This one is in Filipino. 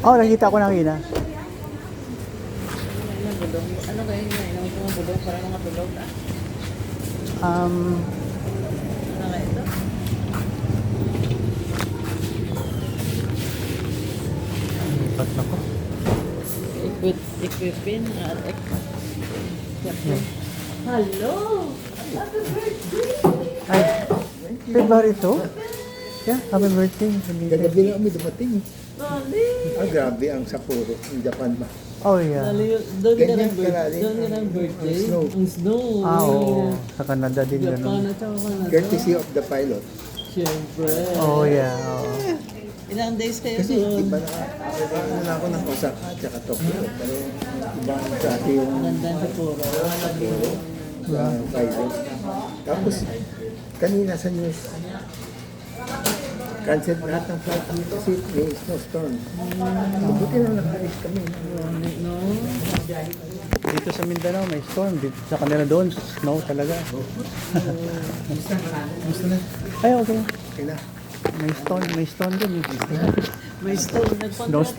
Oh, nakita ko na kanina. Ano kayo yun? Ano mga bulong? Parang mga tulog na. Ano nga ito? Lipat na ko. Equipin. Hello! Happy birthday! Ay, February 2? Yeah, happy birthday. Kagabi lang kami dumating. Dali! Grabe ang Sapporo, yung Japan ba? Oh, yeah. Doon ka Ganyan ng birthday. kalalim. Doon ka ng birthday. Ang snow. Ang snow. Ah, oo. Sa Canada din Japan ganun. at saka Canada. Courtesy of the pilot. Siyempre. Oh, yeah. Oo. Ilang days kayo Kasi doon? iba na ako ng Osaka at saka Tokyo. Pero iba sa atin yung Ganda sa puro. pilot. Tapos kanina sa news, cancel lahat ng flight dito kasi may snowstorm. Mabuti na nakalis kami. No? Dito sa Mindanao may storm. Dito sa kanila doon, snow talaga. Gusto na? Ay, okay. Okay na. May storm din. May stone. Nagpunta